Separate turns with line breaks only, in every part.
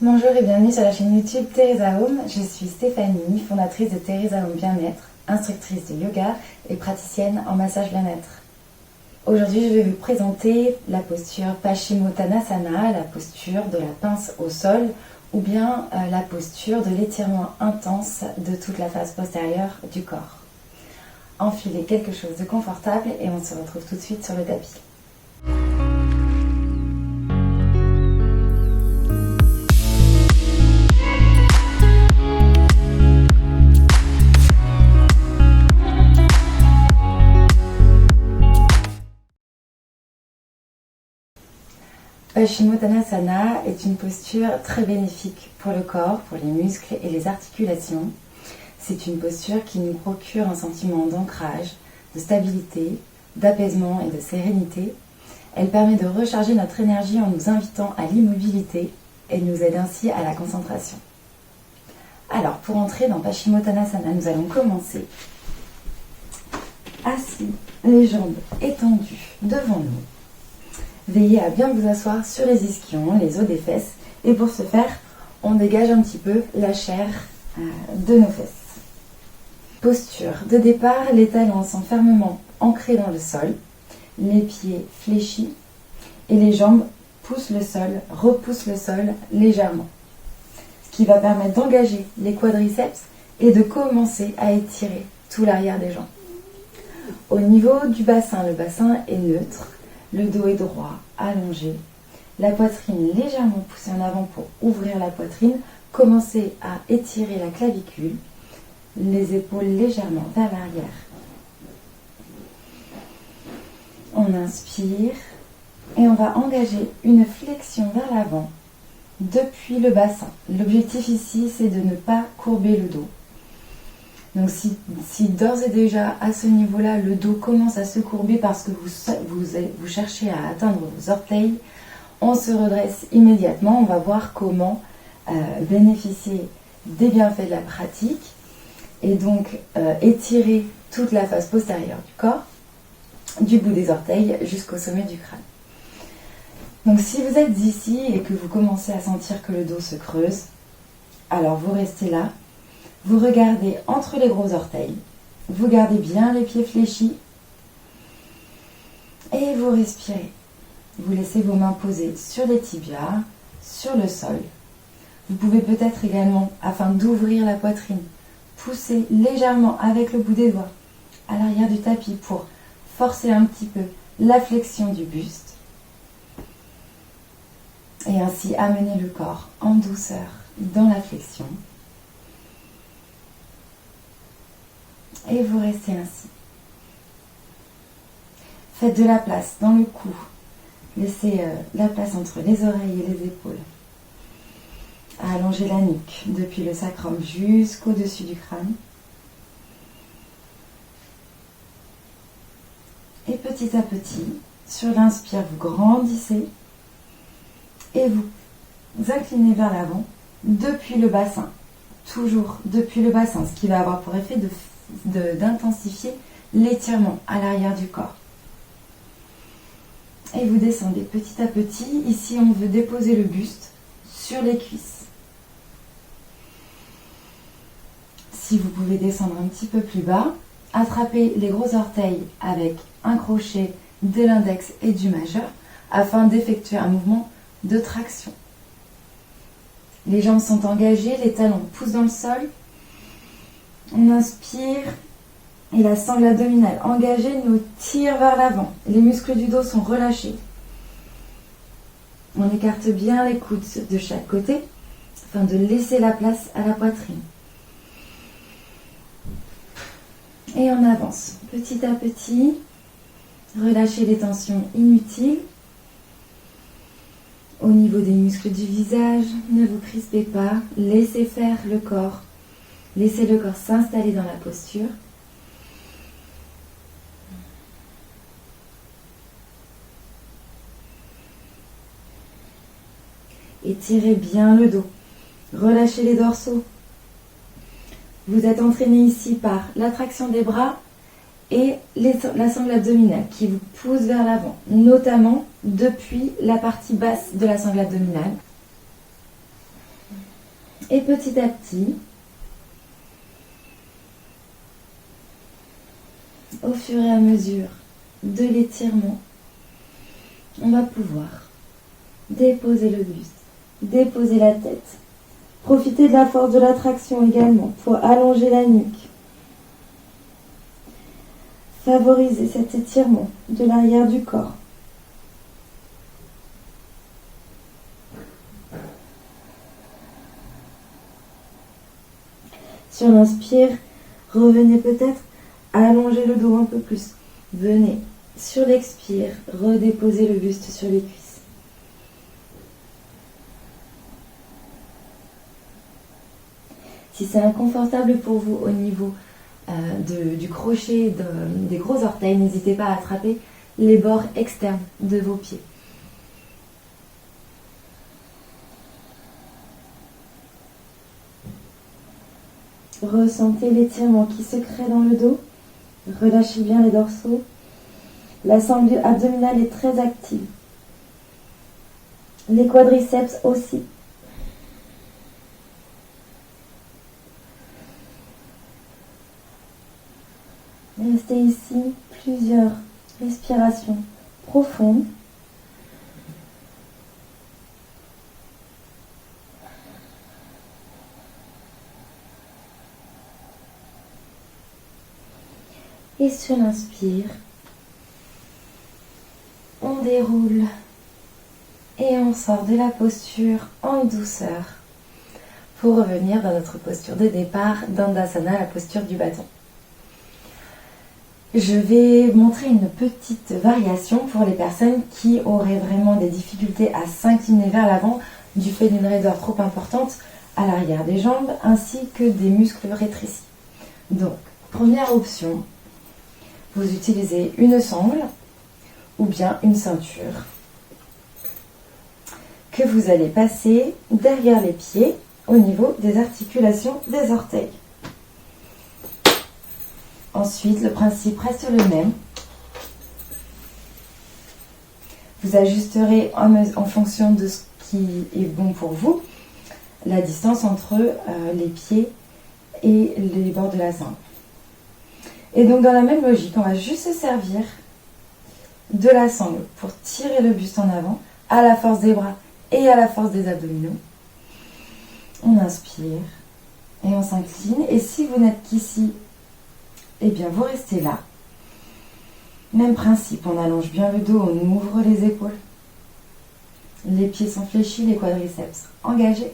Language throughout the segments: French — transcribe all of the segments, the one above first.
Bonjour et bienvenue sur la chaîne YouTube Teresa Home. Je suis Stéphanie, fondatrice de Teresa Home Bien-être, instructrice de yoga et praticienne en massage bien-être. Aujourd'hui, je vais vous présenter la posture Paschimottanasana, la posture de la pince au sol, ou bien la posture de l'étirement intense de toute la face postérieure du corps. Enfilez quelque chose de confortable et on se retrouve tout de suite sur le tapis. Paschimottanasana est une posture très bénéfique pour le corps, pour les muscles et les articulations. C'est une posture qui nous procure un sentiment d'ancrage, de stabilité, d'apaisement et de sérénité. Elle permet de recharger notre énergie en nous invitant à l'immobilité et nous aide ainsi à la concentration. Alors, pour entrer dans Paschimottanasana, nous allons commencer assis, les jambes étendues devant nous. Veillez à bien vous asseoir sur les ischions, les os des fesses. Et pour ce faire, on dégage un petit peu la chair de nos fesses. Posture de départ, les talons sont fermement ancrés dans le sol, les pieds fléchis et les jambes poussent le sol, repoussent le sol légèrement. Ce qui va permettre d'engager les quadriceps et de commencer à étirer tout l'arrière des jambes. Au niveau du bassin, le bassin est neutre. Le dos est droit, allongé, la poitrine légèrement poussée en avant pour ouvrir la poitrine. Commencez à étirer la clavicule, les épaules légèrement vers l'arrière. On inspire et on va engager une flexion vers l'avant depuis le bassin. L'objectif ici, c'est de ne pas courber le dos. Donc si d'ores et déjà à ce niveau-là, le dos commence à se courber parce que vous cherchez à atteindre vos orteils, on se redresse immédiatement. On va voir comment bénéficier des bienfaits de la pratique et donc étirer toute la face postérieure du corps, du bout des orteils jusqu'au sommet du crâne. Donc si vous êtes ici et que vous commencez à sentir que le dos se creuse, alors vous restez là. Vous regardez entre les gros orteils, vous gardez bien les pieds fléchis et vous respirez. Vous laissez vos mains posées sur les tibias, sur le sol. Vous pouvez peut-être également, afin d'ouvrir la poitrine, pousser légèrement avec le bout des doigts à l'arrière du tapis pour forcer un petit peu la flexion du buste et ainsi amener le corps en douceur dans la flexion. Et vous restez ainsi. Faites de la place dans le cou. Laissez la place entre les oreilles et les épaules. Allongez la nuque depuis le sacrum jusqu'au-dessus du crâne. Et petit à petit, sur l'inspire, vous grandissez et vous inclinez vers l'avant depuis le bassin. Toujours depuis le bassin, ce qui va avoir pour effet d'intensifier l'étirement à l'arrière du corps. Et vous descendez petit à petit. Ici, on veut déposer le buste sur les cuisses. Si vous pouvez descendre un petit peu plus bas, attrapez les gros orteils avec un crochet de l'index et du majeur afin d'effectuer un mouvement de traction. Les jambes sont engagées, les talons poussent dans le sol. On inspire et la sangle abdominale engagée nous tire vers l'avant. Les muscles du dos sont relâchés. On écarte bien les coudes de chaque côté afin de laisser la place à la poitrine. Et on avance petit à petit. Relâchez les tensions inutiles. Au niveau des muscles du visage, ne vous crispez pas. Laissez faire le corps. Laissez le corps s'installer dans la posture. Étirez bien le dos. Relâchez les dorsaux. Vous êtes entraîné ici par l'attraction des bras et la sangle abdominale qui vous pousse vers l'avant, notamment depuis la partie basse de la sangle abdominale. Et petit à petit, au fur et à mesure de l'étirement, on va pouvoir déposer le buste, déposer la tête. Profitez de la force de l'attraction également pour allonger la nuque. Favorisez cet étirement de l'arrière du corps. Sur l'inspire, revenez peut-être à allonger le dos un peu plus. Venez sur l'expire, redéposez le buste sur les cuisses. Si c'est inconfortable pour vous au niveau du crochet des gros orteils, n'hésitez pas à attraper les bords externes de vos pieds. Ressentez l'étirement qui se crée dans le dos. Relâchez bien les dorsaux. La sangle abdominale est très active. Les quadriceps aussi. Restez ici plusieurs respirations profondes. Et sur l'inspire, on déroule et on sort de la posture en douceur pour revenir dans notre posture de départ d'Andasana, la posture du bâton. Je vais montrer une petite variation pour les personnes qui auraient vraiment des difficultés à s'incliner vers l'avant du fait d'une raideur trop importante à l'arrière des jambes ainsi que des muscles rétrécis. Donc, première option, vous utilisez une sangle ou bien une ceinture que vous allez passer derrière les pieds au niveau des articulations des orteils. Ensuite, le principe reste le même. Vous ajusterez en fonction de ce qui est bon pour vous la distance entre les pieds et les bords de la sangle. Et donc dans la même logique, on va juste se servir de la sangle pour tirer le buste en avant à la force des bras et à la force des abdominaux. On inspire et on s'incline. Et si vous n'êtes qu'ici, eh bien vous restez là. Même principe, on allonge bien le dos, on ouvre les épaules. Les pieds sont fléchis, les quadriceps engagés.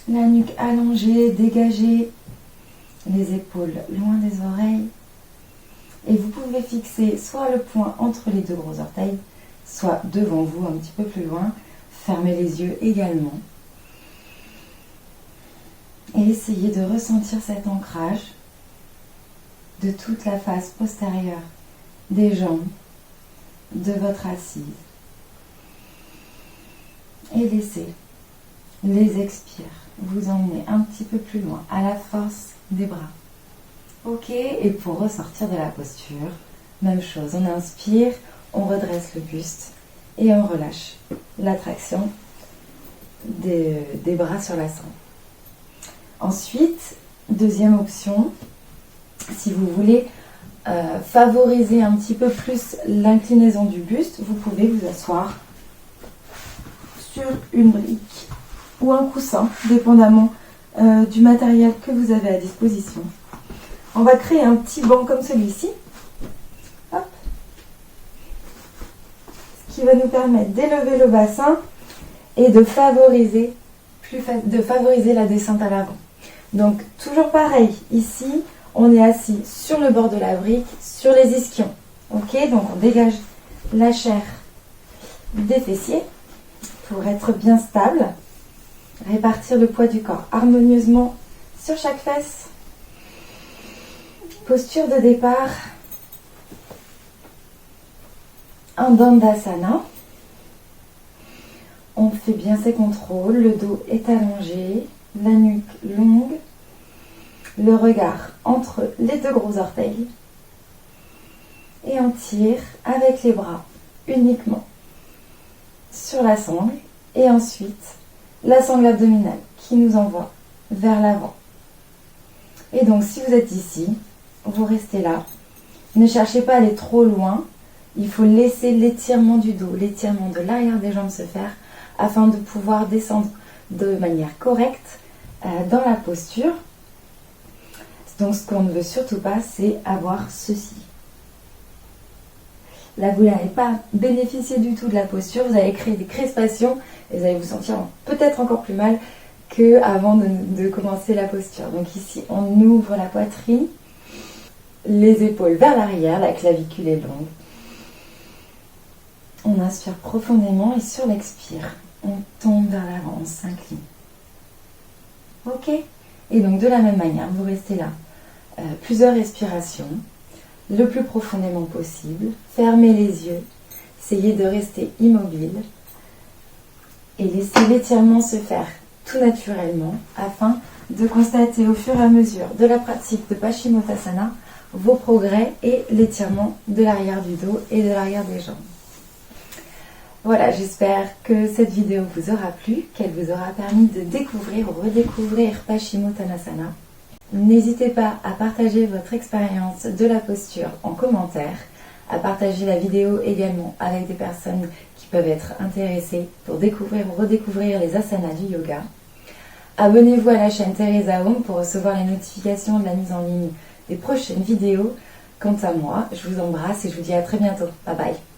La nuque allongée, dégagée. Les épaules loin des oreilles. Et vous pouvez fixer soit le poing entre les deux gros orteils, soit devant vous un petit peu plus loin. Fermez les yeux également. Et essayez de ressentir cet ancrage de toute la face postérieure des jambes, de votre assise. Et laissez les expires vous emmener un petit peu plus loin à la force des bras. Ok, et pour ressortir de la posture, même chose, on inspire, on redresse le buste et on relâche l'attraction des bras sur la sangle. Ensuite, deuxième option, si vous voulez favoriser un petit peu plus l'inclinaison du buste, vous pouvez vous asseoir sur une brique ou un coussin, dépendamment du matériel que vous avez à disposition. On va créer un petit banc comme celui-ci. Hop. Ce qui va nous permettre d'élever le bassin et de favoriser la descente à l'avant. Donc, toujours pareil, ici, on est assis sur le bord de la brique, sur les ischions. Ok, donc on dégage la chair des fessiers pour être bien stable. Répartir le poids du corps harmonieusement sur chaque fesse. Posture de départ en Dandasana. On fait bien ses contrôles, le dos est allongé, la nuque longue, le regard entre les deux gros orteils. Et on tire avec les bras uniquement sur la sangle et ensuite la sangle abdominale qui nous envoie vers l'avant. Et donc si vous êtes ici, vous restez là. Ne cherchez pas à aller trop loin. Il faut laisser l'étirement du dos, l'étirement de l'arrière des jambes se faire afin de pouvoir descendre de manière correcte dans la posture. Donc ce qu'on ne veut surtout pas, c'est avoir ceci. Là, vous n'allez pas bénéficier du tout de la posture, vous allez créer des crispations et vous allez vous sentir peut-être encore plus mal qu'avant de commencer la posture. Donc ici, on ouvre la poitrine, les épaules vers l'arrière, la clavicule est longue. On inspire profondément et sur l'expire, on tombe vers l'avant, on s'incline. Ok? Et donc de la même manière, vous restez là. Plusieurs respirations, le plus profondément possible. Fermez les yeux, essayez de rester immobile et laissez l'étirement se faire tout naturellement afin de constater au fur et à mesure de la pratique de Paschimottanasana vos progrès et l'étirement de l'arrière du dos et de l'arrière des jambes. Voilà, j'espère que cette vidéo vous aura plu, qu'elle vous aura permis de découvrir ou redécouvrir Paschimottanasana. N'hésitez pas à partager votre expérience de la posture en commentaire, à partager la vidéo également avec des personnes qui peuvent être intéressées pour découvrir ou redécouvrir les asanas du yoga. Abonnez-vous à la chaîne Teresa Home pour recevoir les notifications de la mise en ligne des prochaines vidéos. Quant à moi, je vous embrasse et je vous dis à très bientôt. Bye bye.